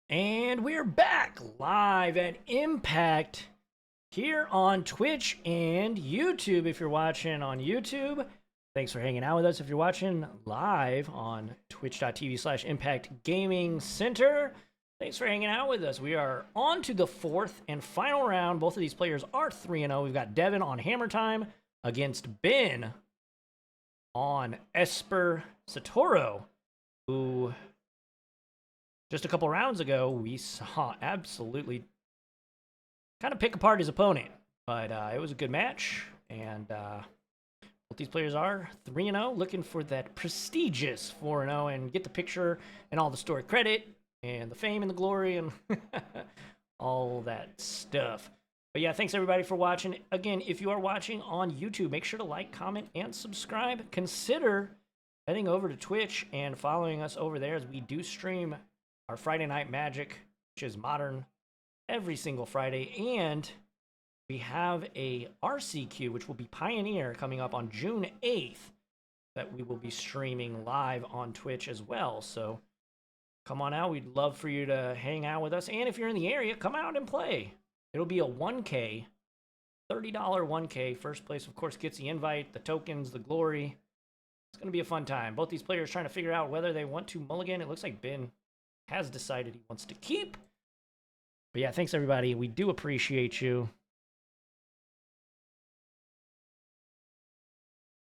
And we're back live at Impact here on Twitch and YouTube. If you're watching on YouTube, thanks for hanging out with us. If you're watching live on twitch.tv/Impact Gaming Center, thanks for hanging out with us. We are on to the fourth and final round. Both of these players are 3-0. We've got Devin on Hammer Time against Ben on Esper Satoru, who just a couple rounds ago, we saw absolutely kind of pick apart his opponent. But it was a good match, and both these players are 3-0, looking for that prestigious 4-0 and get the picture and all the story credit and the fame and the glory and all that stuff. But yeah, thanks everybody for watching. Again, if you are watching on YouTube, make sure to like, comment, and subscribe. Consider heading over to Twitch and following us over there, as we do stream our Friday Night Magic, which is modern, every single Friday. And we have a RCQ, which will be Pioneer, coming up on June 8th, that we will be streaming live on Twitch as well. So come on out. We'd love for you to hang out with us. And if you're in the area, come out and play. It'll be a 1K, $30 1K. First place, of course, gets the invite, the tokens, the glory. It's going to be a fun time. Both these players trying to figure out whether they want to mulligan. It looks like Ben has decided he wants to keep. But yeah, thanks everybody. We do appreciate you.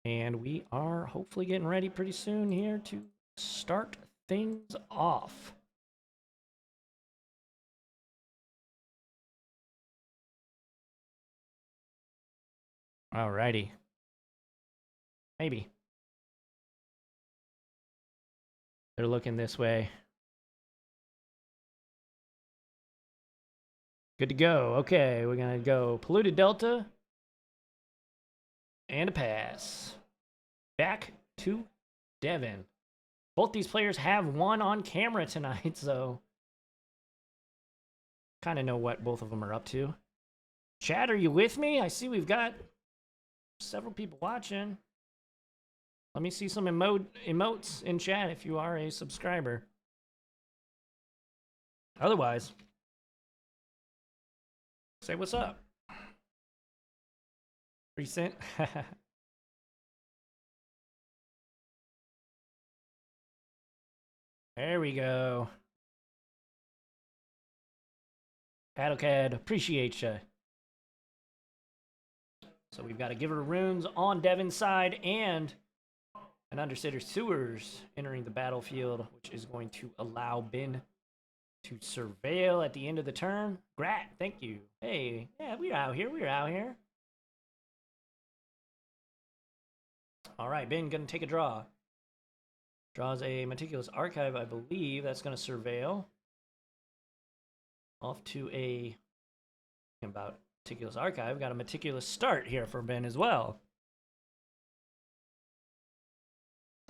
And we are hopefully getting ready pretty soon here to start things off. Alrighty. Maybe. They're looking this way. Good to go. Okay, we're going to go Polluted Delta and a pass. Back to Devin. Both these players have one on camera tonight, so kind of know what both of them are up to. Chat, are you with me? I see we've got several people watching. Let me see some emotes in chat if you are a subscriber. Otherwise, say what's up. Recent. There we go. Paddlecad, appreciate ya. So we've got a Giver of Runes on Devin's side and an Undersitter Sewers entering the battlefield, which is going to allow Ben to surveil at the end of the turn. Grat, thank you. Hey, yeah, we're out here. We're out here. All right, Ben gonna take a draw. Draws a Meticulous Archive, I believe. That's gonna surveil. Off to a about Meticulous Archive. Got a Meticulous Start here for Ben as well.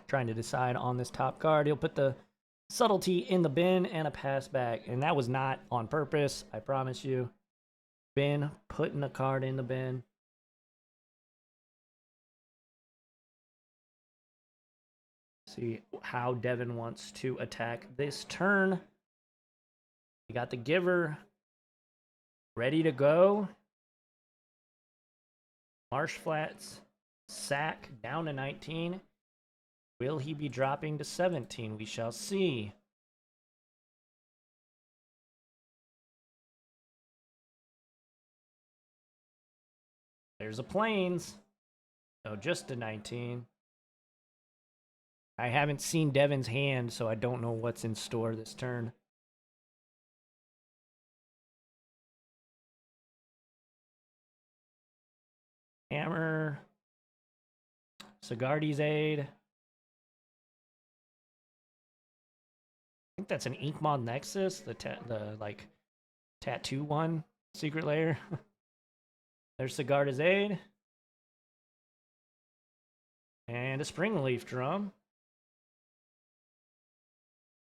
Trying to decide on this top card. He'll put the Subtlety in the bin and a pass back. And that was not on purpose, I promise you. Ben putting a card in the bin. See how Devin wants to attack this turn. We got the Giver ready to go. Marsh Flats, sack down to 19. Will he be dropping to 17? We shall see. There's a Plains. So just a 19. I haven't seen Devin's hand, so I don't know what's in store this turn. Hammer. Sigardi's Aid. I think that's an Inkmon Nexus, the like tattoo one, secret layer. There's Sigarda's Aid. And a Springleaf Drum.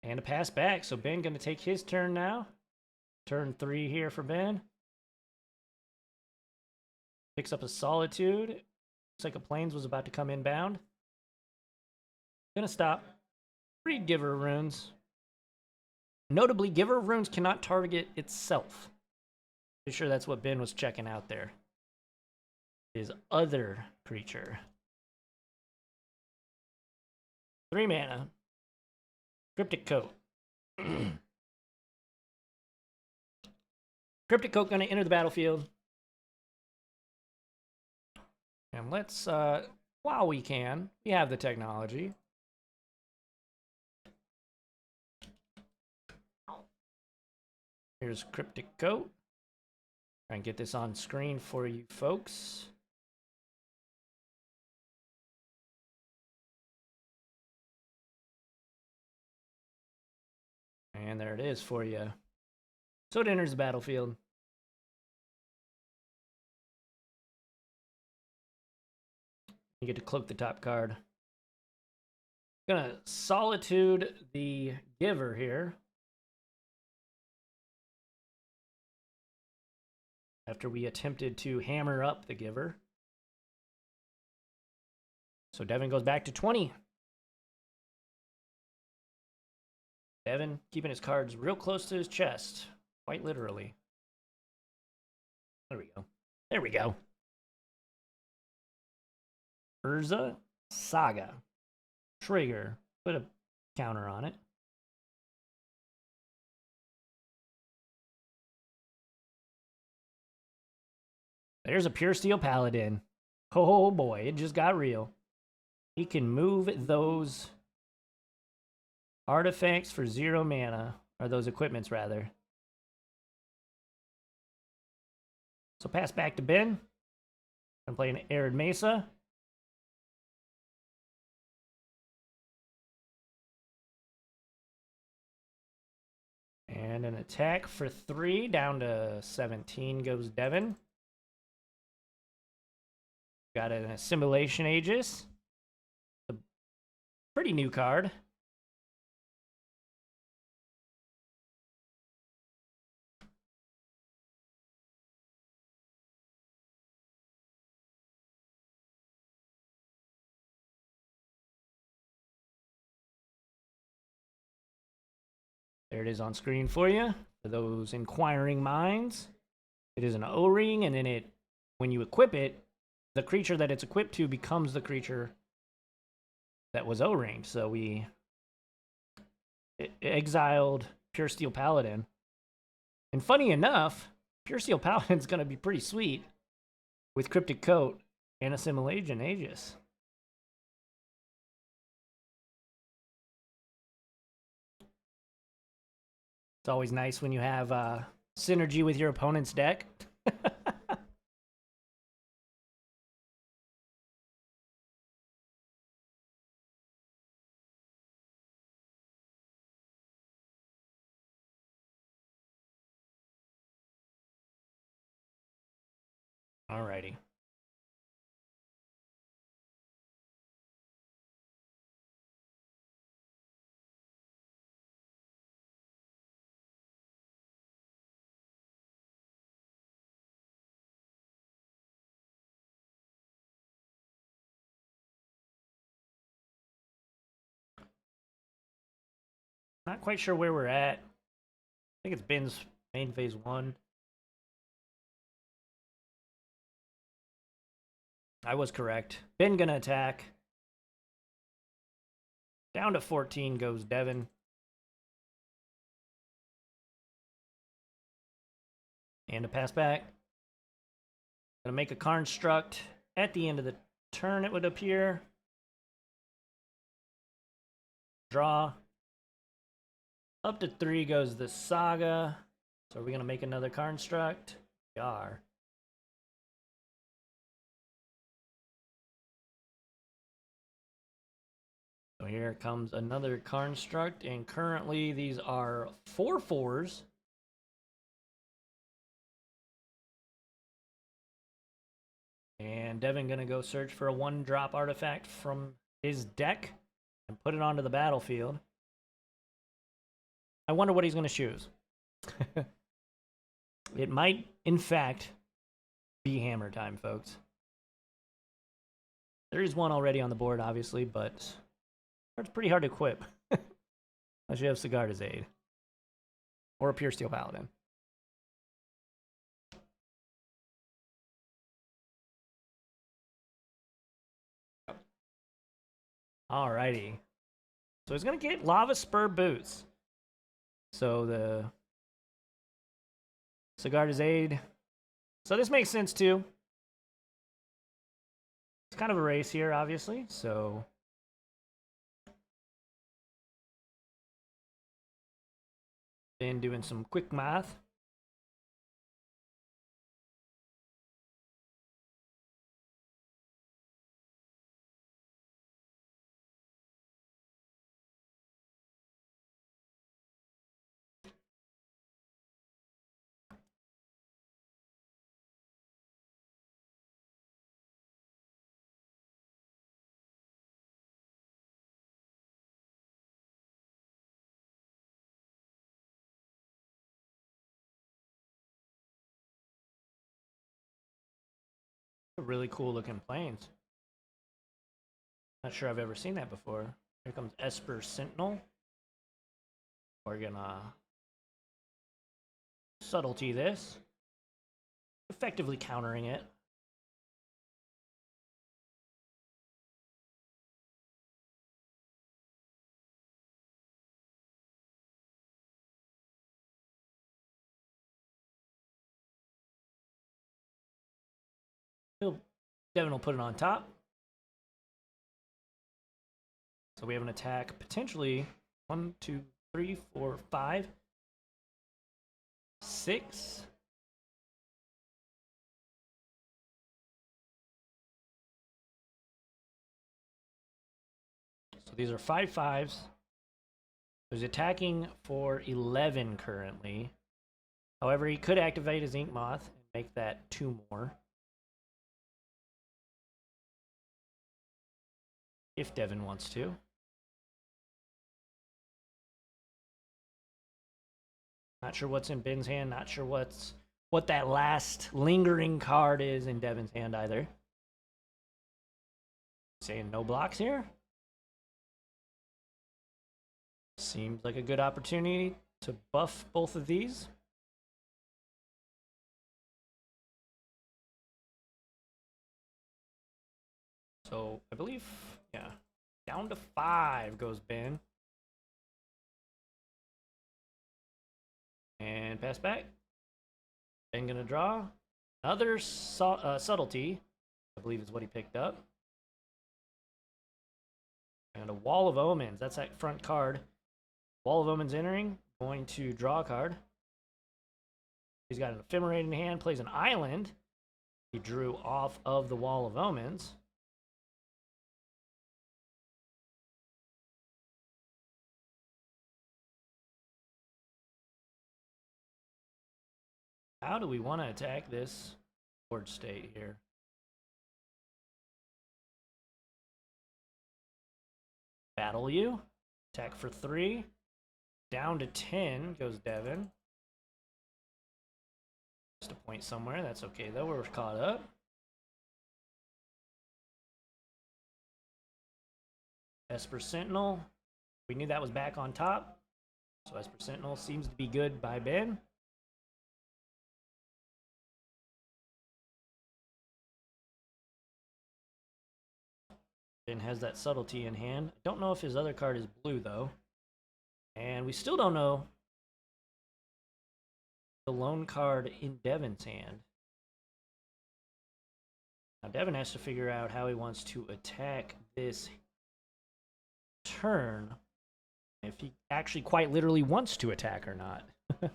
And a pass back, so Ben gonna take his turn now. Turn 3 here for Ben. Picks up a Solitude. Looks like a Plains was about to come inbound. Gonna stop. Read Giver Runes. Notably, Giver of Runes cannot target itself. Pretty sure that's what Ben was checking out there. His other creature. 3 mana. Cryptic Coat. Cryptic Coat gonna enter the battlefield. And let's, while we can, we have the technology. Here's Cryptic Coat. Try and get this on screen for you folks. And there it is for you. So it enters the battlefield. You get to cloak the top card. Gonna Solitude the Giver here. After we attempted to hammer up the Giver. So Devin goes back to 20. Devin keeping his cards real close to his chest. Quite literally. There we go. There we go. Urza Saga. Trigger. Put a counter on it. There's a Pure Steel Paladin. Oh boy, it just got real. He can move those artifacts for 0 mana. Or those equipments, rather. So pass back to Ben. I'm playing Arid Mesa. And an attack for 3. Down to 17 goes Devin. Got an Assimilation Aegis. A pretty new card. There it is on screen for you. For those inquiring minds. It is an O-ring, and then when you equip it, the creature that it's equipped to becomes the creature that was O-ringed. So we exiled Pure Steel Paladin. And funny enough, Pure Steel Paladin's going to be pretty sweet with Cryptic Coat and Assimilation Aegis. It's always nice when you have synergy with your opponent's deck. Alrighty. Not quite sure where we're at. I think it's Ben's main phase 1. I was correct. Ben gonna attack. Down to 14 goes Devin. And a pass back. Gonna make a construct. At the end of the turn, it would appear. Draw. Up to 3 goes the Saga. So are we gonna make another construct? We are. So here comes another construct, and currently these are 4/4s. And Devin gonna go search for a 1-drop artifact from his deck and put it onto the battlefield. I wonder what he's gonna choose. It might, in fact, be hammer time, folks. There is one already on the board, obviously, but it's pretty hard to equip. Unless you have Sigarda's Aid. or a pure steel paladin. Alrighty. So he's going to get Lava Spur boots. So the Sigarda's Aid. So this makes sense too. It's kind of a race here, obviously. So then doing some quick math. Really cool looking planes. Not sure I've ever seen that before. Here comes Esper Sentinel. We're gonna subtlety this, effectively countering it. Devin will put it on top. So we have an attack potentially 1, 2, 3, 4, 5, 6. So these are 5 5s. He's attacking for 11 currently. However, he could activate his Ink Moth and make that 2 more. If Devin wants to. Not sure what's in Ben's hand. Not sure what that last lingering card is in Devin's hand either. Saying no blocks here. Seems like a good opportunity to buff both of these. So I believe, yeah, down to 5 goes Ben. And pass back. Ben gonna draw. Another subtlety, I believe is what he picked up. And a Wall of Omens. That's that front card. Wall of Omens entering. Going to draw a card. He's got an Ephemerate in hand. Plays an island. He drew off of the Wall of Omens. How do we want to attack this board state here? Battle you. Attack for 3. Down to 10 goes Devin. Just a point somewhere. That's okay though. We're caught up. Esper Sentinel. We knew that was back on top. So Esper Sentinel seems to be good by Ben. Ben has that subtlety in hand. I don't know if his other card is blue though. And we still don't know the lone card in Devin's hand. Now Devin has to figure out how he wants to attack this turn. If he actually quite literally wants to attack or not. His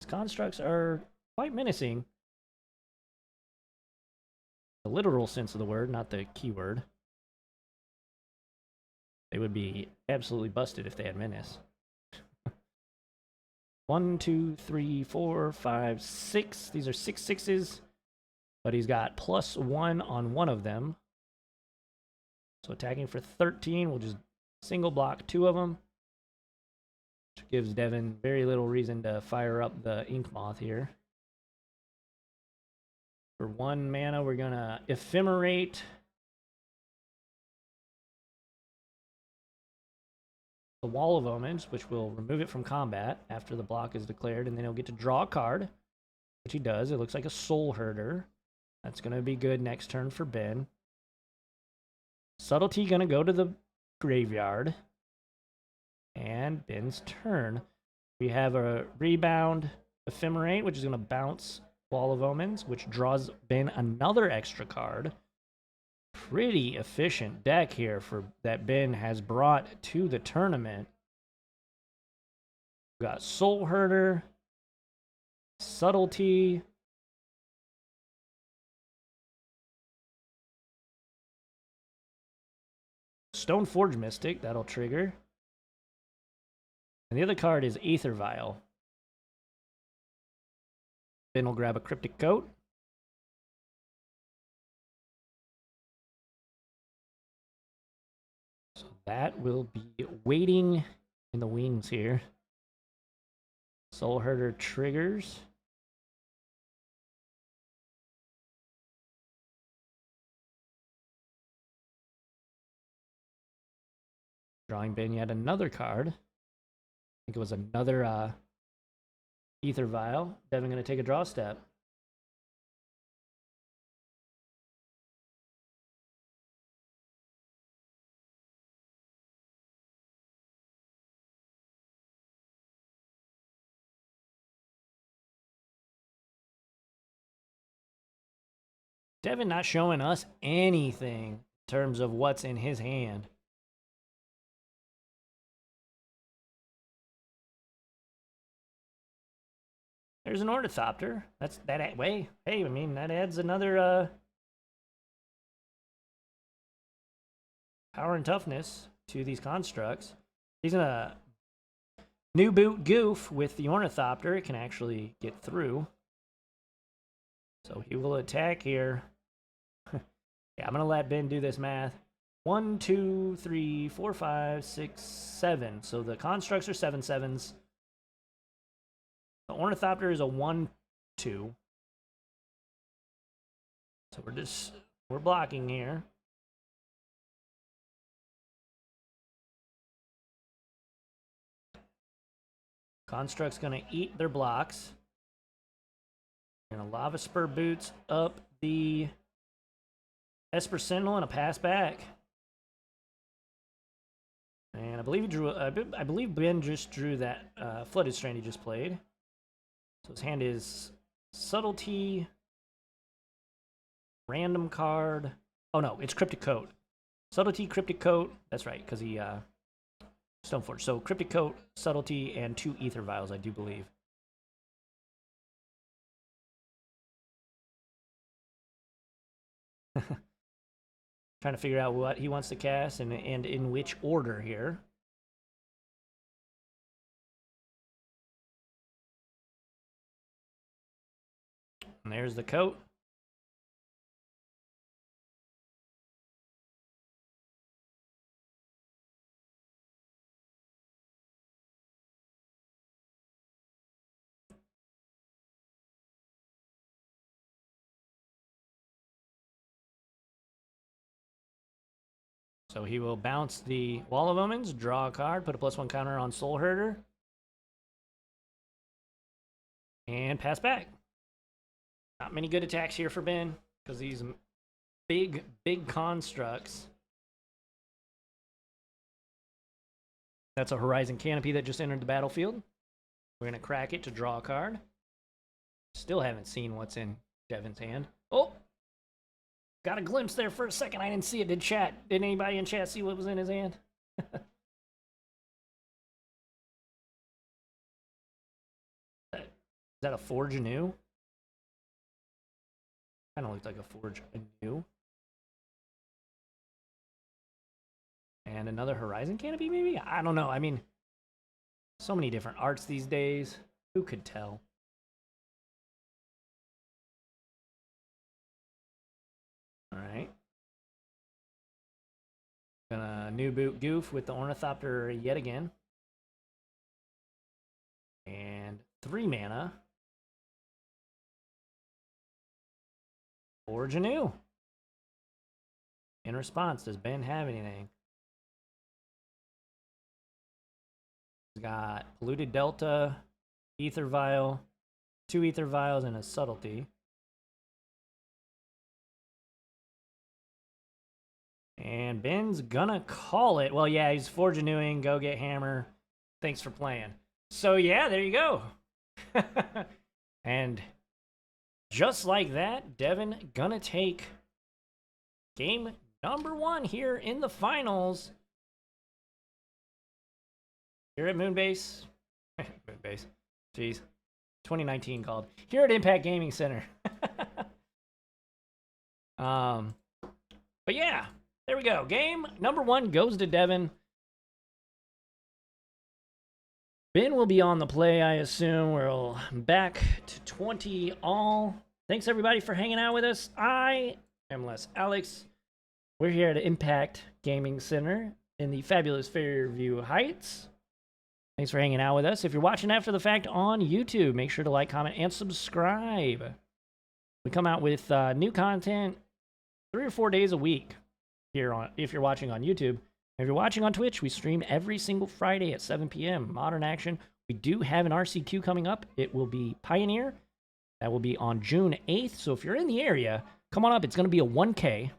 constructs are quite menacing. The literal sense of the word, not the keyword. They would be absolutely busted if they had menace. 1, 2, 3, 4, 5, 6. These are 6 6s. But he's got +1 on one of them. So attacking for 13, we'll just single block 2 of them. Which gives Devin very little reason to fire up the Ink Moth here. For 1 mana, we're gonna Ephemerate the Wall of Omens, which will remove it from combat after the block is declared, and then he'll get to draw a card, which he does. It looks like a Soul Herder. That's going to be good next turn for Ben. Subtlety going to go to the graveyard. And Ben's turn. We have a Rebound Ephemerate, which is going to bounce Wall of Omens, which draws Ben another extra card. Pretty efficient deck here for that Ben has brought to the tournament. We got Soul Herder, Subtlety, Stoneforge Mystic, that'll trigger. And the other card is Aether Vial. Ben will grab a Cryptic Coat. So that will be waiting in the wings here. Soul Herder triggers. Drawing Ben yet another card. I think it was another Aether Vial. Devin going to take a draw step. Devin not showing us anything in terms of what's in his hand. There's an Ornithopter. That's that way. Hey, I mean that adds another power and toughness to these constructs. He's gonna new boot Goof with the Ornithopter. It can actually get through. So he will attack here. Yeah, I'm gonna let Ben do this math. 1, 2, 3, 4, 5, 6, 7. So the constructs are 7 sevens. The Ornithopter is a 1, 2. So we're blocking here. Construct's gonna eat their blocks. And a Lava Spur boots up the Esper Sentinel and a pass back. And I believe he drew. I believe Ben just drew that Flooded Strand he just played. So his hand is Subtlety, random card. Oh no, it's Cryptic Coat. Subtlety, Cryptic Coat. That's right, because he Stoneforge. So Cryptic Coat, Subtlety, and 2 Aether Vials, I do believe. Trying to figure out what he wants to cast and in which order here. And there's the coat. So he will bounce the Wall of Omens, draw a card, put a +1 counter on Soul Herder, and pass back. Not many good attacks here for Ben, because these big constructs. That's a Horizon Canopy that just entered the battlefield. We're going to crack it to draw a card. Still haven't seen what's in Devin's hand. Oh! Got a glimpse there for a second. I didn't see it. Did anybody in chat see what was in his hand? Is that a Forge Anew? Kind of looked like a Forge Anew. And another Horizon Canopy, maybe? I don't know. I mean, so many different arts these days. Who could tell? All right. Gonna new boot Goof with the Ornithopter yet again. And 3 mana. Forge Anew. In response, does Ben have anything? He's got Polluted Delta, Ether Vial, 2 Ether Vials, and a Subtlety. And Ben's gonna call it. Well, yeah, he's Forge Renewing, go get Hammer. Thanks for playing. So, yeah, there you go. And just like that, Devin gonna take game number 1 here in the finals. Here at Moonbase. Moonbase. Jeez. 2019 called. Here at Impact Gaming Center. But yeah, there we go. Game number 1 goes to Devin. Ben will be on the play, I assume. We're back to 20 all. Thanks, everybody, for hanging out with us. I am Les Alex. We're here at Impact Gaming Center in the fabulous Fairview Heights. Thanks for hanging out with us. If you're watching after the fact on YouTube, make sure to like, comment, and subscribe. We come out with new content 3 or 4 days a week here on, if you're watching on YouTube. If you're watching on Twitch, we stream every single Friday at 7 p.m. Modern Action. We do have an RCQ coming up. It will be Pioneer. That will be on June 8th. So if you're in the area, come on up. It's going to be a 1K,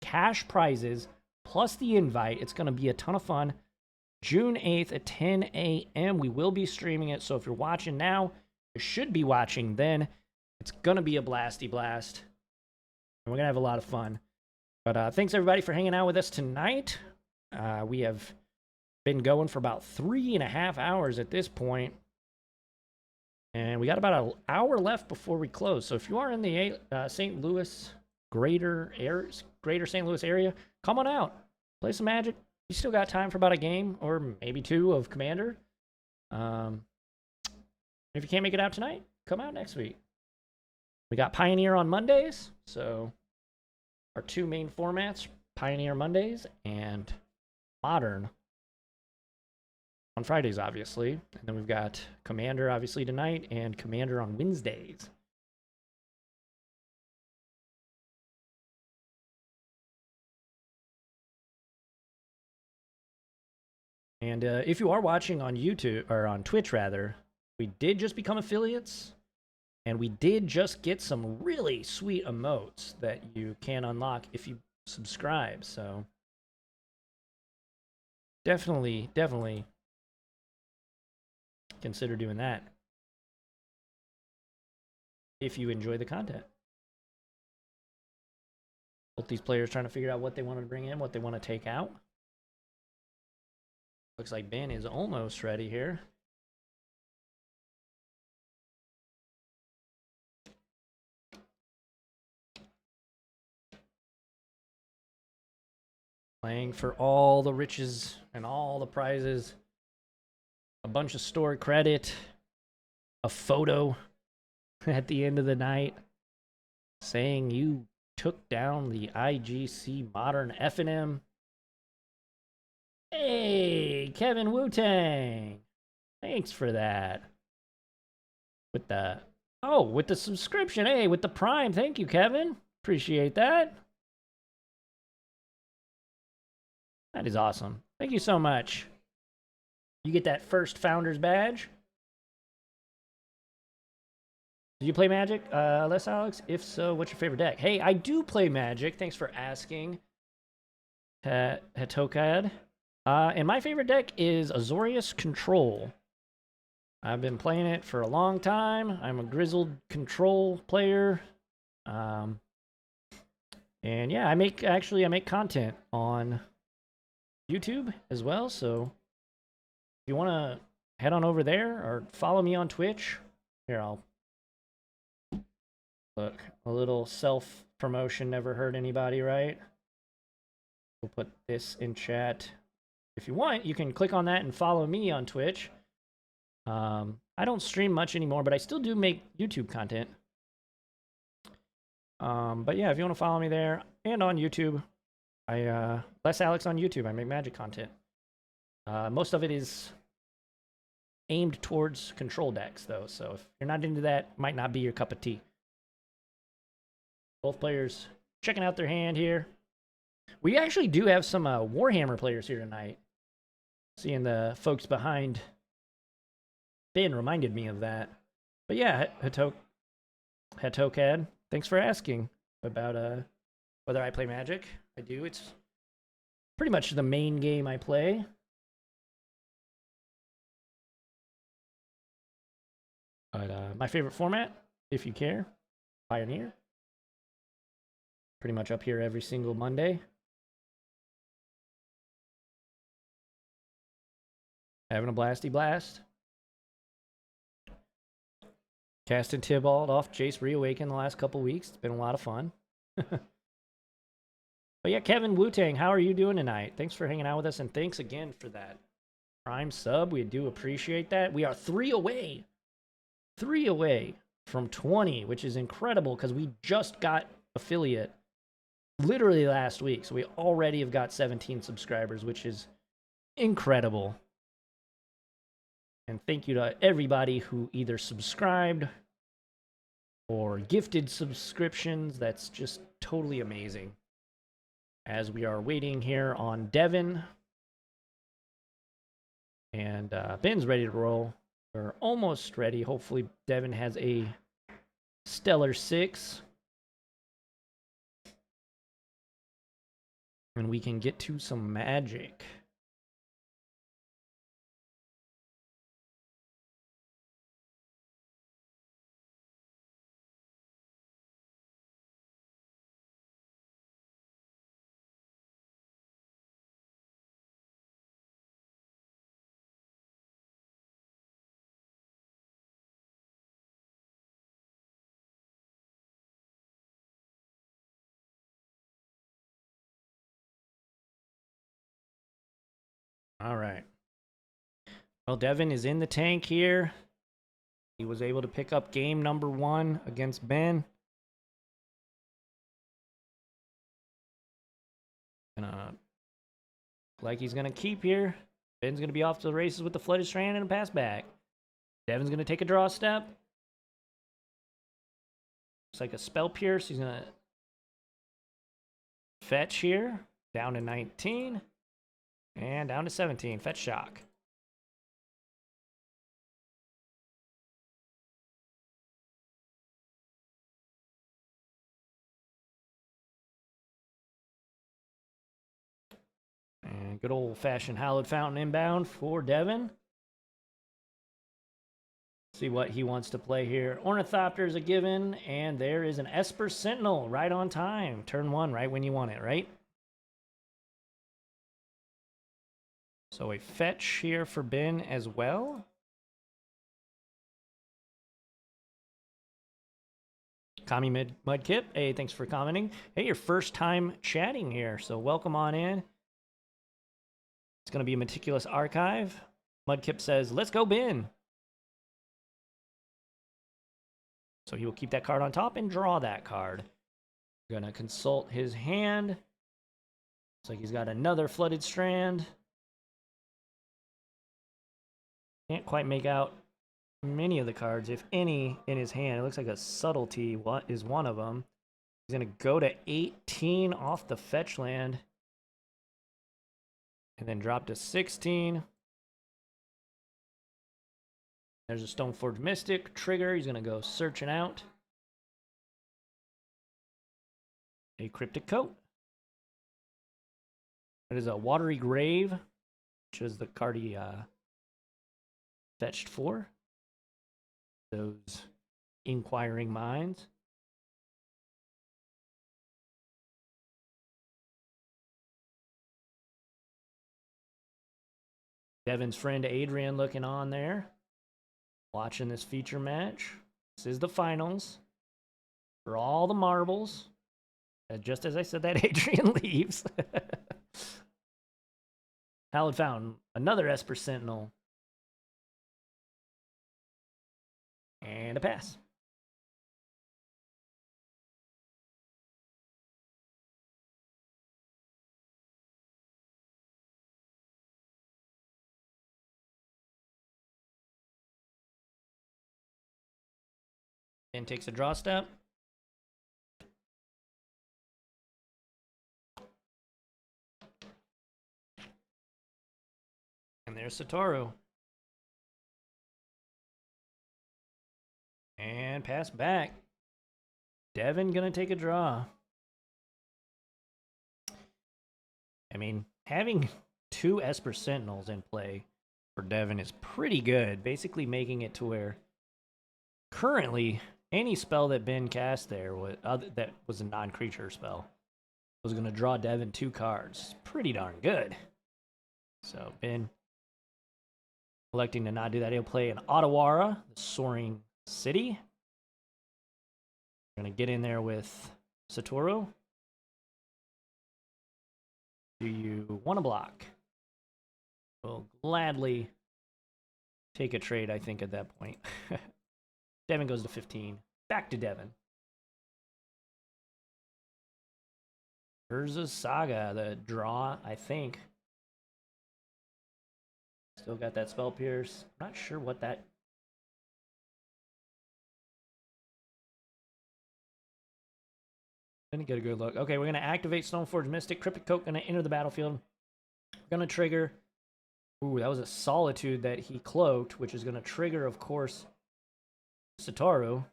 cash prizes, plus the invite. It's going to be a ton of fun. June 8th at 10 a.m. We will be streaming it. So if you're watching now, you should be watching then. It's going to be a blasty blast. And we're going to have a lot of fun. But thanks, everybody, for hanging out with us tonight. We have been going for about 3.5 hours at this point. And we got about an hour left before we close. So if you are in the St. Louis, greater St. Louis area, come on out. Play some Magic. You still got time for about a game or maybe 2 of Commander. If you can't make it out tonight, come out next week. We got Pioneer on Mondays. So our 2 main formats, Pioneer Mondays and Modern on Fridays, obviously. And then we've got Commander, obviously, tonight, and Commander on Wednesdays. And if you are watching on YouTube, or on Twitch, rather, we did just become affiliates. And we did just get some really sweet emotes that you can unlock if you subscribe. So definitely consider doing that if you enjoy the content. Both these players trying to figure out what they want to bring in, what they want to take out. Looks like Ben is almost ready here. Playing for all the riches and all the prizes. A bunch of store credit. A photo at the end of the night saying you took down the IGC Modern FNM. Hey, Kevin Wu-Tang. Thanks for that. With the subscription. Hey, with the Prime. Thank you, Kevin. Appreciate that. That is awesome. Thank you so much. You get that first Founders Badge. Do you play Magic, Les Alex? If so, what's your favorite deck? Hey, I do play Magic. Thanks for asking, Hatokad. And my favorite deck is Azorius Control. I've been playing it for a long time. I'm a grizzled Control player. And yeah, I make content on YouTube as well, so if you want to head on over there or follow me on Twitch, here, I'll look, a little self-promotion never hurt anybody, right? We'll put this in chat. If you want, you can click on that and follow me on Twitch. I don't stream much anymore, but I still do make YouTube content. But yeah, if you want to follow me there and on YouTube, Les Alex on YouTube. I make Magic content. Most of it is aimed towards control decks, though. So if you're not into that, might not be your cup of tea. Both players checking out their hand here. We actually do have some Warhammer players here tonight. Seeing the folks behind Ben reminded me of that. But yeah, Hatokad, thanks for asking about whether I play Magic. I do. It's pretty much the main game I play. But my favorite format, if you care, Pioneer. Pretty much up here every single Monday. Having a blasty blast. Casting Tybalt off Jace Reawaken the last couple weeks. It's been a lot of fun. But yeah, Kevin Wu-Tang, how are you doing tonight? Thanks for hanging out with us, and thanks again for that Prime sub. We do appreciate that. We are 3 away. 3 away from 20, which is incredible because we just got affiliate literally last week. So we already have got 17 subscribers, which is incredible. And thank you to everybody who either subscribed or gifted subscriptions. That's just totally amazing. As we are waiting here on Devin. And Ben's ready to roll. We're almost ready. Hopefully Devin has a stellar 6. And we can get to some magic. All right. Well, Devin is in the tank here. He was able to pick up game number 1 against Ben. Like he's gonna keep here. Ben's gonna be off to the races with the Flooded Strand and a pass back. Devin's gonna take a draw step. Looks like a Spell Pierce. He's gonna fetch here. Down to 19. And down to 17. Fetch Shock. And good old-fashioned Hallowed Fountain inbound for Devin. See what he wants to play here. Ornithopter is a given, and there is an Esper Sentinel right on time. Turn 1, right when you want it, right? So a fetch here for Ben as well. Kami Mudkip, hey, thanks for commenting. Hey, your first time chatting here, so welcome on in. It's going to be a meticulous archive. Mudkip says, let's go, Ben. So he will keep that card on top and draw that card. Going to consult his hand. Looks like he's got another Flooded Strand. Can't quite make out many of the cards, if any, in his hand. It looks like a Subtlety is one of them. He's going to go to 18 off the fetch land. And then drop to 16. There's a Stoneforge Mystic trigger. He's going to go searching out a Cryptic Coat. That is a Watery Grave, which is the card he fetched for. Those inquiring minds. Devin's friend Adrian looking on there. Watching this feature match. This is the finals. For all the marbles. Just as I said that, Adrian leaves. Hallowed Fountain. Another Esper Sentinel. And a pass. And takes a draw step. And there's Satoru. And pass back. Devin gonna take a draw. I mean, having 2 Esper Sentinels in play for Devin is pretty good. Basically making it to where currently any spell that Ben cast there that was a non-creature spell was going to draw Devin 2 cards. Pretty darn good. So Ben electing to not do that. He'll play an Ottawara, the Soaring City. We're going to get in there with Satoru. Do you want to block? We'll gladly take a trade, I think, at that point. Devin goes to 15. Back to Devin. Urza's Saga, the draw, I think. Still got that Spell Pierce. I'm not sure what that... Didn't get a good look. Okay, we're going to activate Stoneforge Mystic. Cryptic Coat going to enter the battlefield. We're going to trigger... Ooh, that was a Solitude that he cloaked, which is going to trigger, of course, Satoru.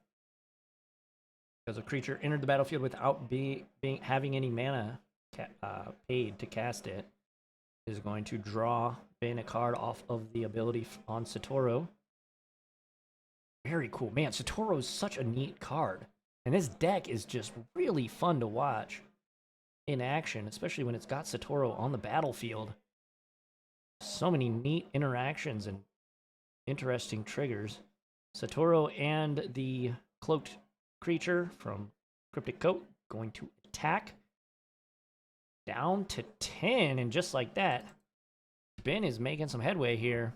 Because a creature entered the battlefield without having any mana paid to cast it, is going to draw a card off of the ability on Satoru. Very cool. Man, Satoru is such a neat card. And this deck is just really fun to watch in action, especially when it's got Satoru on the battlefield. So many neat interactions and interesting triggers. Satoru and the cloaked creature from Cryptic Coat going to attack. Down to 10, and just like that, Ben is making some headway here.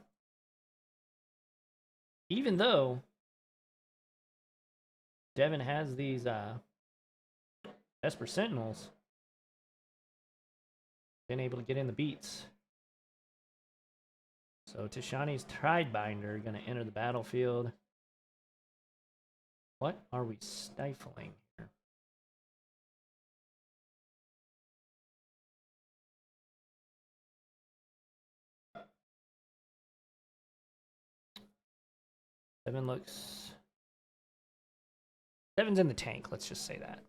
Even though Devin has these Esper Sentinels, been able to get in the beats. So Tishani's Tidebinder going to enter the battlefield. What are we stifling here? Devin's in the tank, let's just say that.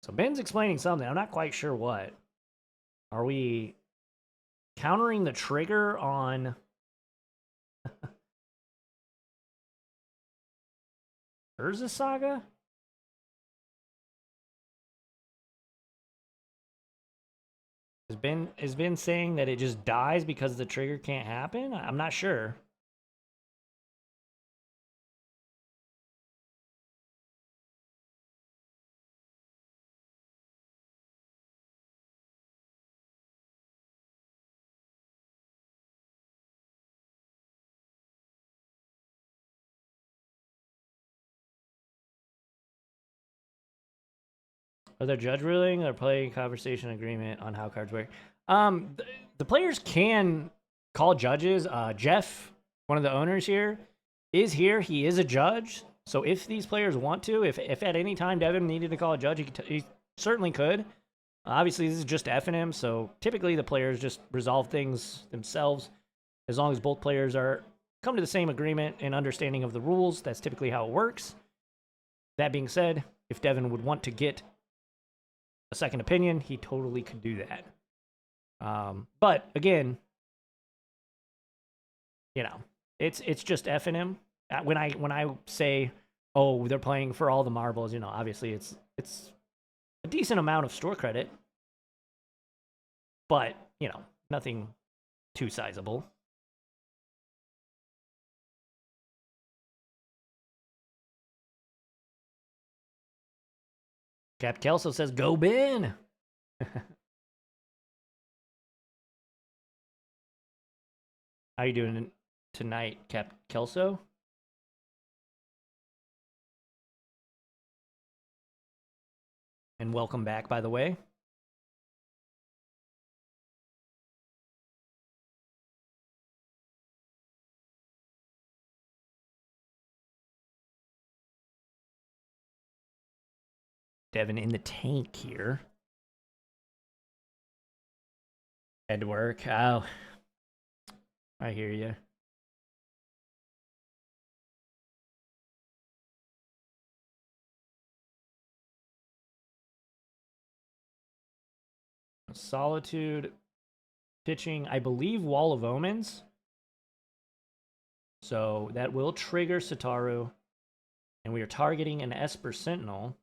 So Ben's explaining something. I'm not quite sure what. Are we countering the trigger on Urza Saga? Is Ben saying that it just dies because the trigger can't happen? I'm not sure. Are there judge ruling or playing conversation agreement on how cards work? The players can call judges. Jeff, one of the owners here, is here. He is a judge. So if these players want to, if at any time Devin needed to call a judge, he certainly could. Obviously, this is just FNM, so typically the players just resolve things themselves. As long as both players come to the same agreement and understanding of the rules, that's typically how it works. That being said, if Devin would want to get a second opinion, he totally could do that. But again, you know, it's just FNM. When I say, oh, they're playing for all the marbles, you know, obviously it's a decent amount of store credit, but you know, nothing too sizable. Cap Kelso says, "Go Ben." How you doing tonight, Cap Kelso? And welcome back, by the way. Devin in the tank here. Had to work. Oh, I hear you. Solitude pitching, I believe, Wall of Omens. So that will trigger Satoru. And we are targeting an Esper Sentinel.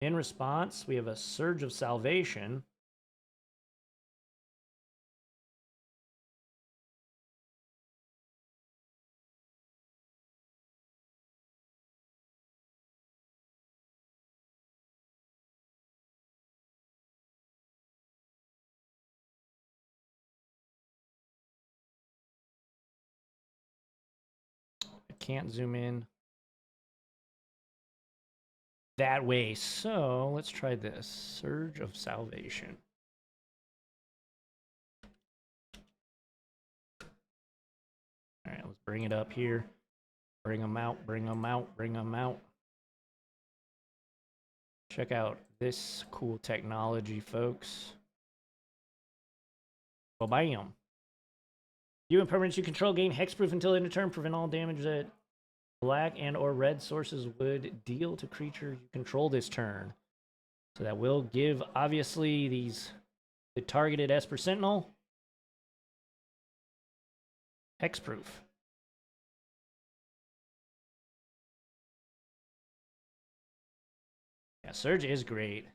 In response, we have a Surge of Salvation. I can't zoom in that way, so let's try this. Surge of Salvation. All right, let's bring it up here. Bring them out, bring them out, bring them out. Check out this cool technology, folks. Well, bam. You and permanents you control gain hexproof until end of turn. Prevent all damage that black and or red sources would deal to creature you control this turn. So that will give, obviously, the targeted Esper Sentinel hexproof. Yeah, Surge is great.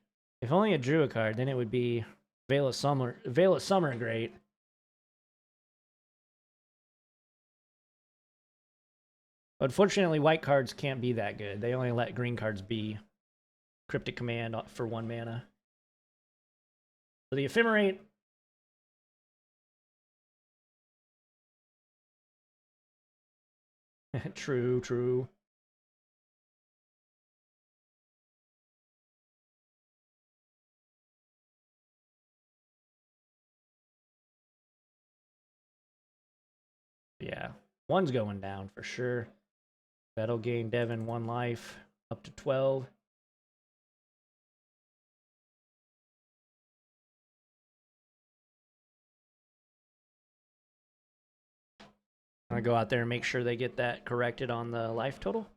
If only it drew a card, then it would be Veil of Summer great. Unfortunately, white cards can't be that good. They only let green cards be. Cryptic Command for 1 mana. So the Ephemerate. True, true. Yeah, one's going down for sure. That'll gain Devin 1 life, up to 12. I'm gonna go out there and make sure they get that corrected on the life total.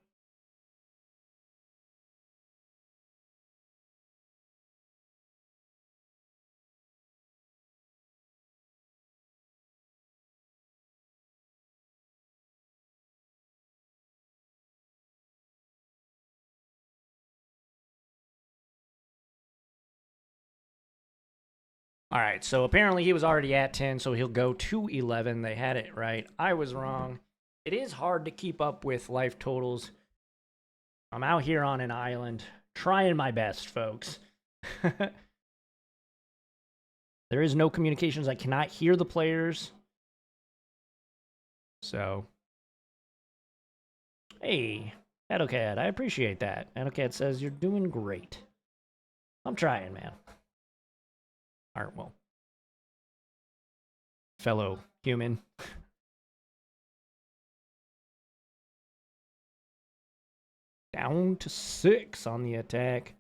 All right, so apparently he was already at 10, so he'll go to 11. They had it right. I was wrong. It is hard to keep up with life totals. I'm out here on an island, trying my best, folks. There is no communications. I cannot hear the players. So, hey, Adocad, I appreciate that. Adocad says you're doing great. I'm trying, man. All right, well, fellow human. Down to 6 on the attack.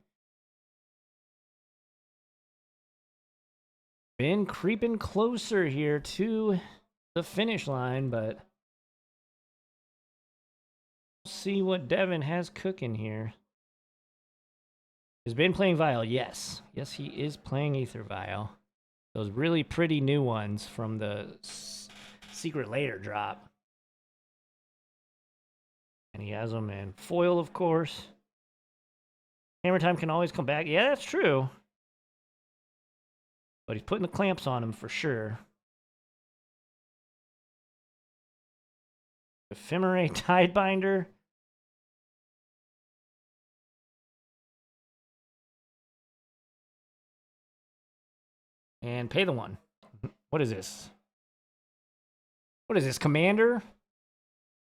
Been creeping closer here to the finish line, but we'll see what Devin has cooking here. Has been playing Vial, yes. Yes, he is playing Aether Vial. Those really pretty new ones from the Secret Lair drop. And he has them in foil, of course. Hammer Time can always come back. Yeah, that's true. But he's putting the clamps on him for sure. Ephemerate Tidebinder. And pay the 1. What is this? What is this, Commander?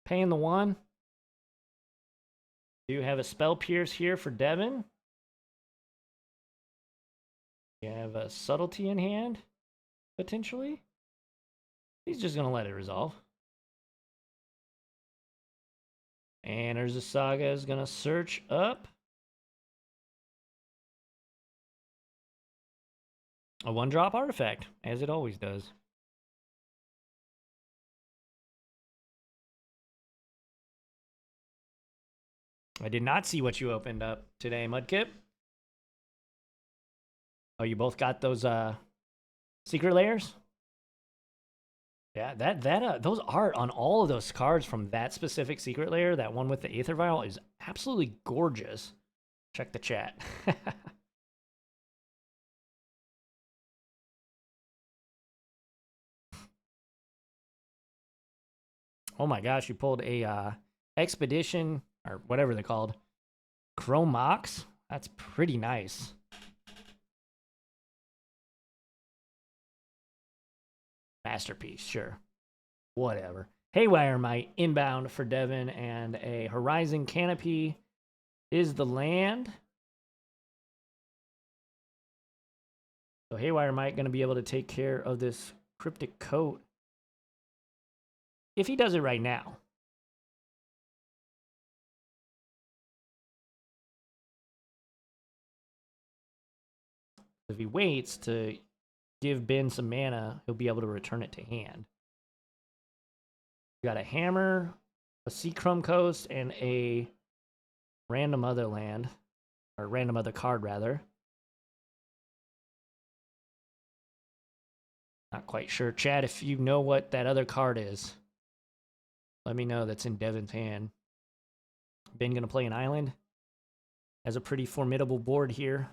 Paying the 1? Do have a Spell Pierce here for Devin. You have a Subtlety in hand, potentially. He's just going to let it resolve. And there's a Saga is going to search up. A 1-drop artifact, as it always does. I did not see what you opened up today, Mudkip. Oh, you both got those secret layers? Yeah, those art on all of those cards from that specific secret layer, that one with the Aether Vial, is absolutely gorgeous. Check the chat. Oh my gosh, you pulled a Expedition, or whatever they're called. Chromox? That's pretty nice. Masterpiece, sure. Whatever. Haywire Might inbound for Devin, and a Horizon Canopy is the land. So Haywire Might going to be able to take care of this Cryptic Coat. If he does it right now. If he waits to give Ben some mana, he'll be able to return it to hand. We got a Hammer, a Seacrum Coast, and a random other land. Or random other card, rather. Not quite sure. Chat, if you know what that other card is, let me know. That's in Devin's hand. Ben going to play an island. Has a pretty formidable board here.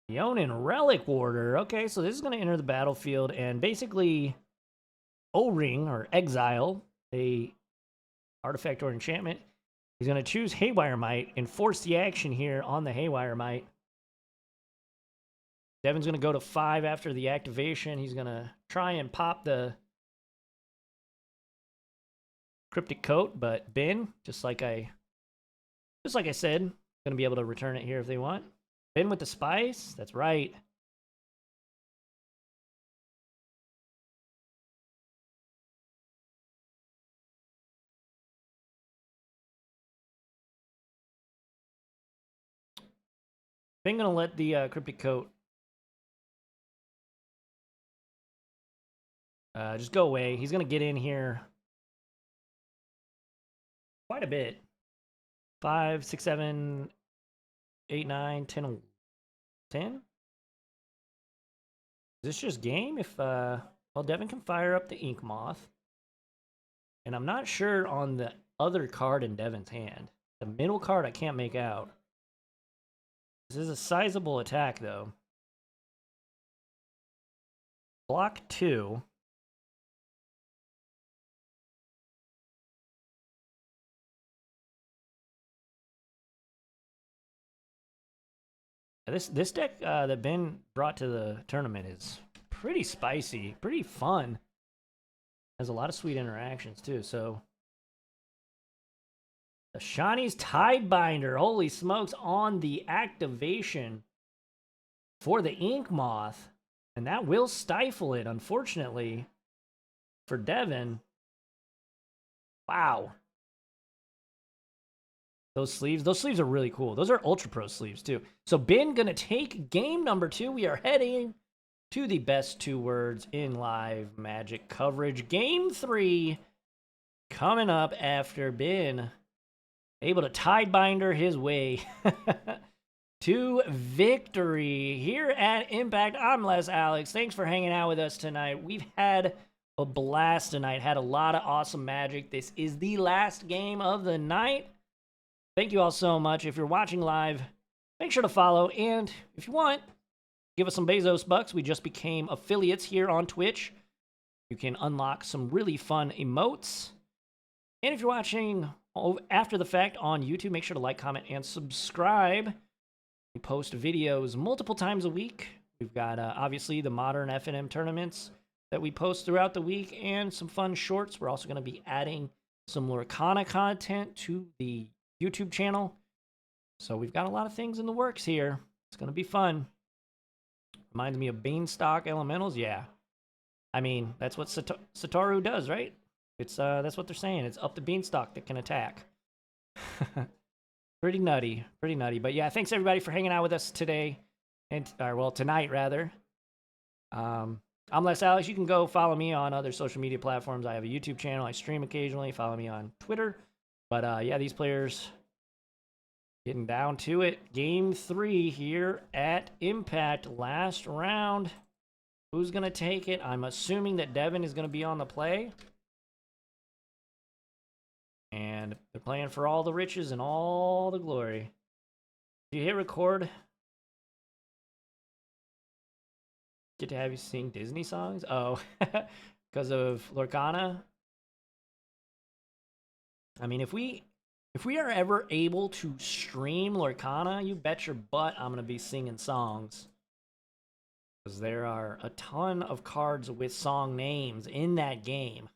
Yonin Relic Warder. Okay, so this is going to enter the battlefield and basically O-Ring or exile a artifact or enchantment. He's going to choose Haywire Might and force the action here on the Haywire Might. Devin's going to go to 5 after the activation. He's going to try and pop the Cryptic Coat, but Ben, just like I said, going to be able to return it here if they want. Ben with the Spice, that's right. Ben going to let the Cryptic Coat just go away. He's going to get in here quite a bit. 5, 6, 7, 8, 9, 10, 10? Is this just game? If, well, Devin can fire up the Ink Moth. And I'm not sure on the other card in Devin's hand. The middle card I can't make out. This is a sizable attack, though. Block 2. This deck that Ben brought to the tournament is pretty spicy, pretty fun. Has a lot of sweet interactions too. So the Shani's Tidebinder, holy smokes, on the activation for the Ink Moth, and that will stifle it, unfortunately, for Devin. Wow. Those sleeves are really cool. Those are Ultra Pro sleeves, too. So Ben gonna take game number 2. We are heading to the best 2 words in live Magic coverage. Game 3 coming up after Ben able to Tidebinder his way to victory here at Impact. I'm Les Alex. Thanks for hanging out with us tonight. We've had a blast tonight. Had a lot of awesome Magic. This is the last game of the night. Thank you all so much. If you're watching live, make sure to follow. And if you want, give us some Bezos bucks. We just became affiliates here on Twitch. You can unlock some really fun emotes. And if you're watching after the fact on YouTube, make sure to like, comment, and subscribe. We post videos multiple times a week. We've got obviously the modern FNM tournaments that we post throughout the week and some fun shorts. We're also going to be adding some Lorcana content to the YouTube channel. So we've got a lot of things in the works here. It's going to be fun. Reminds me of Beanstalk Elementals. Yeah. I mean, that's what Satoru does, right? It's that's what they're saying. It's up to Beanstalk that can attack. Pretty nutty. Pretty nutty. But yeah, thanks everybody for hanging out with us today. Well, tonight, rather. I'm Les Alex. You can go follow me on other social media platforms. I have a YouTube channel. I stream occasionally. Follow me on Twitter. But yeah, these players getting down to it. Game 3 here at Impact. Last round. Who's going to take it? I'm assuming that Devin is going to be on the play. And they're playing for all the riches and all the glory. Did you hit record? Get to have you sing Disney songs? Oh, because of Lorcana? I mean, if we are ever able to stream Lorcana, you bet your butt I'm going to be singing songs. Because there are a ton of cards with song names in that game.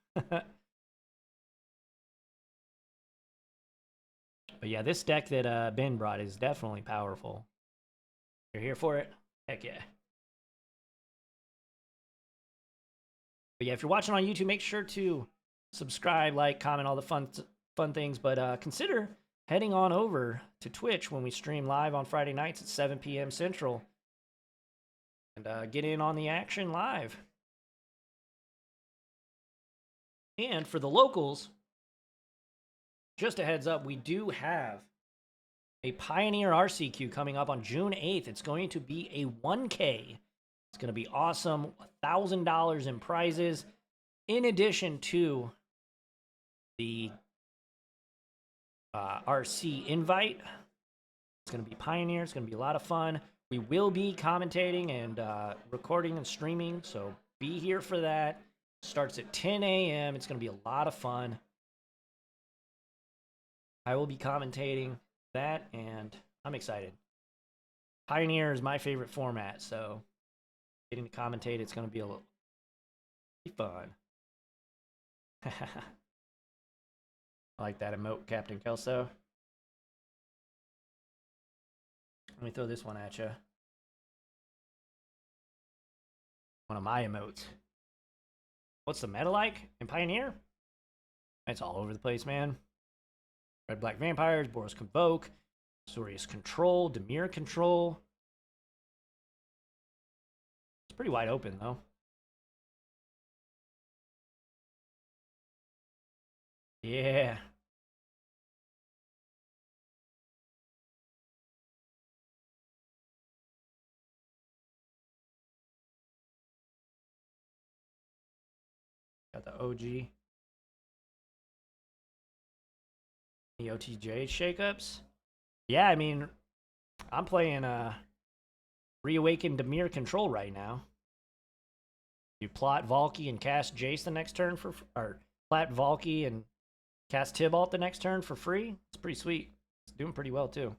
But yeah, this deck that Ben brought is definitely powerful. You're here for it? Heck yeah. But yeah, if you're watching on YouTube, make sure to subscribe, like, comment, all the fun things. But consider heading on over to Twitch when we stream live on Friday nights at 7 p.m. Central. And get in on the action live. And for the locals, just a heads up, we do have a Pioneer RCQ coming up on June 8th. It's going to be a 1K. It's going to be awesome. $1,000 in prizes. In addition to the RC invite. It's going to be Pioneer. It's going to be a lot of fun. We will be commentating and recording and streaming, so be here for that. Starts at 10 a.m. It's going to be a lot of fun. I will be commentating that, and I'm excited. Pioneer is my favorite format, so getting to commentate, it's going to be a little fun. I like that emote, Captain Kelso. Let me throw this one at you. One of my emotes. What's the meta like in Pioneer? It's all over the place, man. Red Black Vampires, Boros Convoke, Sorius Control, Dimir Control. It's pretty wide open, though. Yeah. Got the OG. The OTJ shakeups. Yeah, I mean, I'm playing Reawakened Dimir Control right now. You plot Valky and cast Jace the next turn or plot Valky and cast Tibalt the next turn for free. It's pretty sweet. It's doing pretty well too.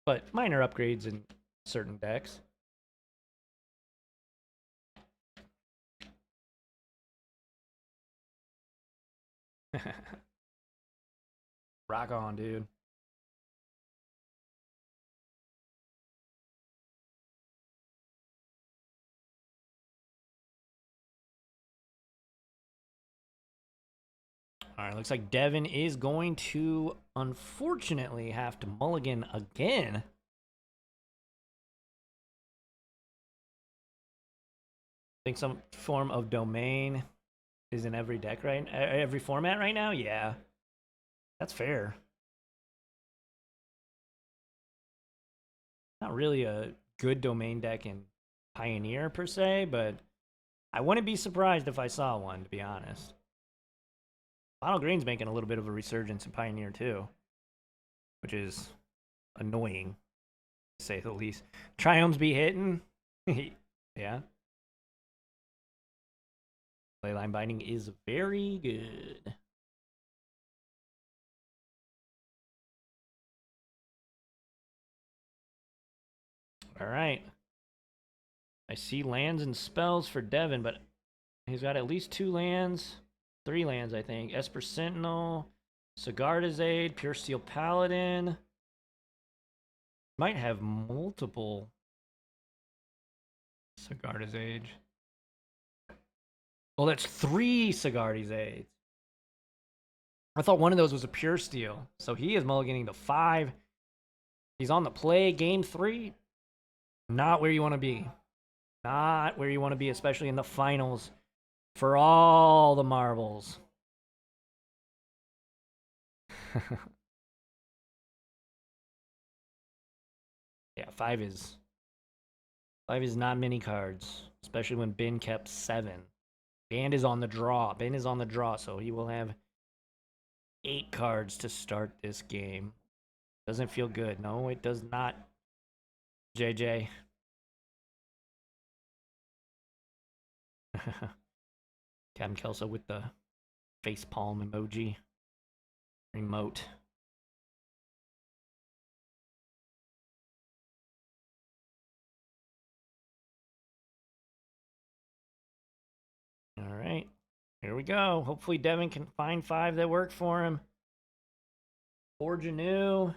But minor upgrades in certain decks. Rock on, dude. All right, looks like Devin is going to, unfortunately, have to mulligan again. I think some form of domain is in every deck every format right now. Yeah, that's fair. Not really a good domain deck in Pioneer per se, but I wouldn't be surprised if I saw one, to be honest. Mono Green's making a little bit of a resurgence in Pioneer too, which is annoying, to say the least. Triomes be hitting. Yeah. Leyline Binding is very good. All right. I see lands and spells for Devin, but he's got at least 2 lands. 3 lands, I think. Esper Sentinel, Sigarda's Aid, Pure Steel Paladin. Might have multiple Sigarda's Age. Well, that's 3 Sigarda's Aids. I thought one of those was a Pure Steel. So he is mulliganing to 5. He's on the play, game 3. Not where you want to be. Not where you want to be, especially in the finals for all the marbles. Yeah, 5 is not many cards, especially when Ben kept 7. Ben is on the draw. Ben is on the draw, so he will have 8 cards to start this game. Doesn't feel good. No, it does not. JJ. Captain Kelso with the face palm emoji. Remote. All right. Here we go. Hopefully Devin can find 5 that work for him. Forge anew.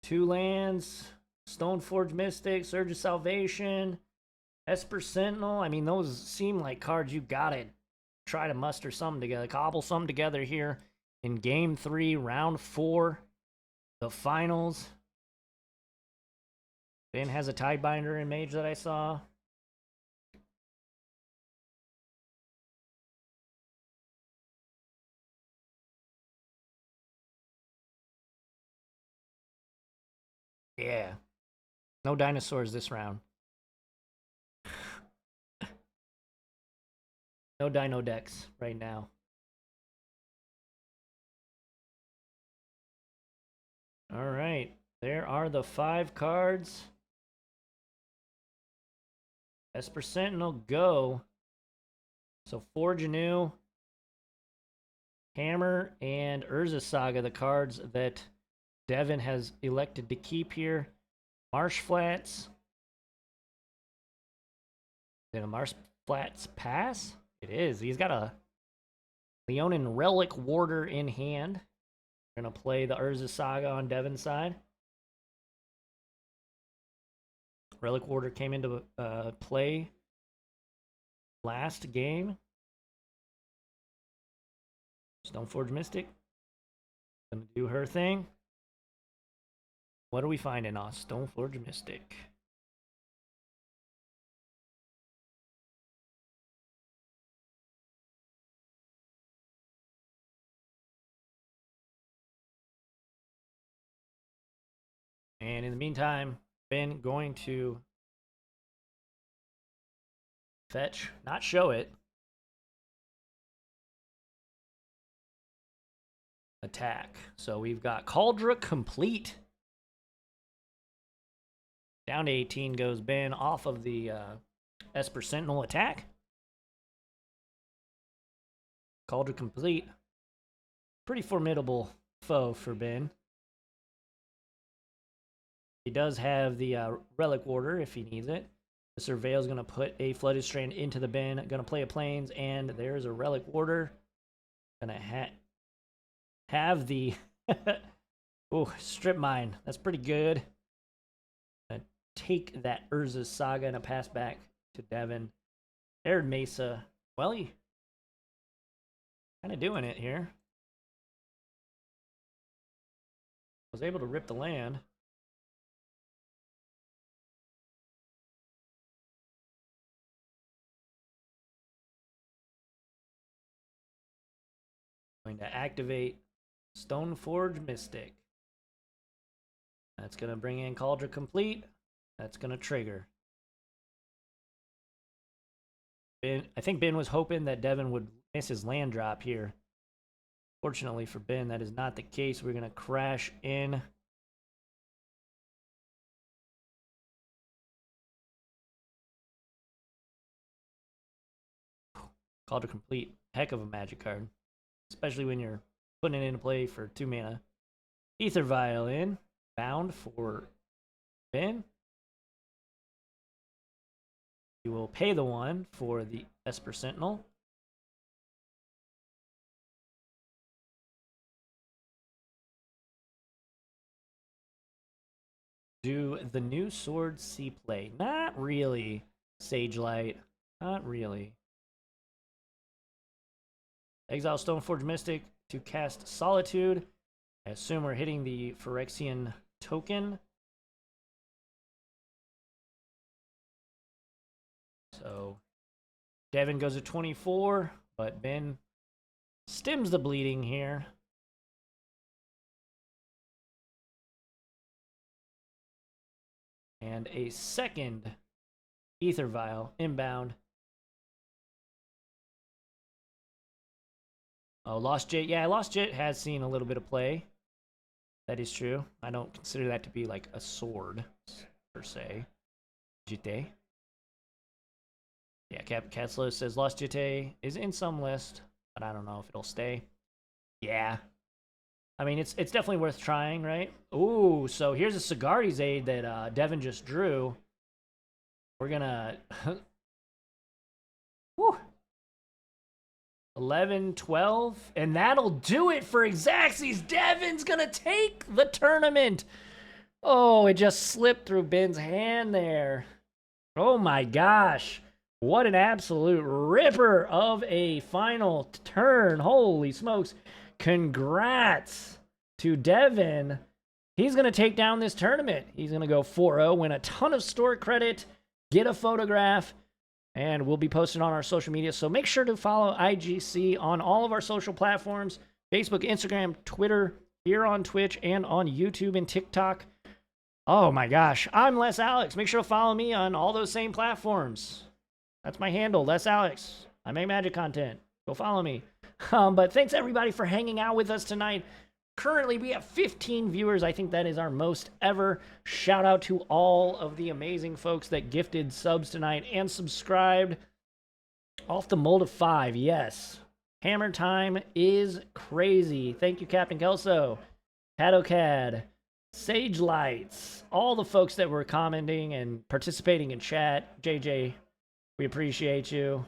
2 lands. Stoneforge Mystic. Surge of Salvation. Esper Sentinel. I mean, those seem like cards you gotta try to muster something together. Cobble something together here in game 3, round 4. The finals. Ben has a Tidebinder in Mage that I saw. Yeah. No dinosaurs this round. No dino decks right now. All right. There are the 5 cards. Esper Sentinel, go. So Forge anew, Hammer, and Urza Saga, the cards that Devin has elected to keep here. Marsh Flats. Did a Marsh Flats pass? It is. He's got a Leonin Relic Warder in hand. We're going to play the Urza Saga on Devin's side. Relic Warder came into play last game. Stoneforge Mystic. Gonna do her thing. What are we finding on Stoneforge Mystic? And in the meantime, Ben going to fetch, not show it. Attack. So we've got Cauldron complete. Down to 18 goes Ben off of the Esper Sentinel attack. Cauldron complete. Pretty formidable foe for Ben. He does have the Relic Warder if he needs it. The Surveil's going to put a Flooded Strand into the bin. Going to play a Plains, and there's a Relic Warder. Going to have the... oh, Strip Mine. That's pretty good. Gonna take that Urza Saga and a pass back to Devin. Arid Mesa. Well, he kind of doing it here. Was able to rip the land. Going to activate Stoneforge Mystic. That's going to bring in Cauldron complete. That's going to trigger. Ben, I think Ben was hoping that Devin would miss his land drop here. Fortunately for Ben, that is not the case. We're going to crash in. called a complete heck of a magic card. Especially when you're putting it into play for 2 mana. Ether Vial in. Bound for Ben. You will pay the 1 for the Esper Sentinel. Do the new sword see play? Not really, Sagelight. Not really. Exile Stoneforge Mystic to cast Solitude. I assume we're hitting the Phyrexian token. So, Devin goes to 24, but Ben stems the bleeding here. And a second Ether Vial inbound. Oh, Lost Jit. Yeah, Lost Jit has seen a little bit of play. That is true. I don't consider that to be like a sword, per se. Jite. Yeah, Catslow says Lost Jite is in some list, but I don't know if it'll stay. Yeah. I mean, it's definitely worth trying, right? Ooh, so here's a Sigardi's Aid that Devin just drew. We're gonna... Woo! 11, 12, and that'll do it for Exaxes. Devin's gonna take the tournament. Oh, it just slipped through Ben's hand there. Oh my gosh. What an absolute ripper of a final turn. Holy smokes. Congrats to Devin. He's going to take down this tournament. He's going to go 4-0, win a ton of store credit, get a photograph, and we'll be posting on our social media. So make sure to follow IGC on all of our social platforms, Facebook, Instagram, Twitter, here on Twitch, and on YouTube and TikTok. Oh my gosh, I'm Les Alex. Make sure to follow me on all those same platforms. That's my handle, Les Alex. I make magic content. Go follow me. But thanks everybody for hanging out with us tonight. Currently, we have 15 viewers. I think that is our most ever. Shout out to all of the amazing folks that gifted subs tonight and subscribed. Off the mold of 5, yes. Hammer time is crazy. Thank you, Captain Kelso, Cadocad, Sage Lights, all the folks that were commenting and participating in chat. JJ, we appreciate you.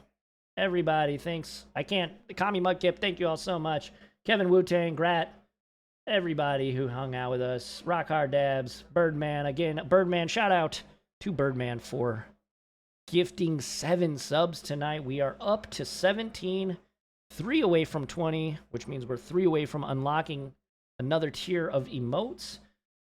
Everybody, thanks. Kami Mudkip, thank you all so much. Kevin Wu-Tang, Grat, everybody who hung out with us. Rock Hard Dabs, Birdman. Again, Birdman, shout out to Birdman for gifting 7 subs tonight. We are up to 17, 3 away from 20, which means we're 3 away from unlocking another tier of emotes.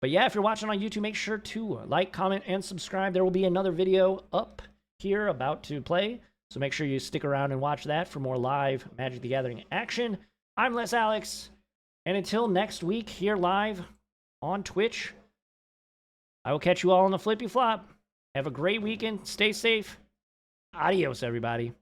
But yeah, if you're watching on YouTube, make sure to like, comment, and subscribe. There will be another video up here about to play. So make sure you stick around and watch that for more live Magic the Gathering action. I'm Les Alex, and until next week here live on Twitch, I will catch you all on the flippy flop. Have a great weekend. Stay safe. Adios, everybody.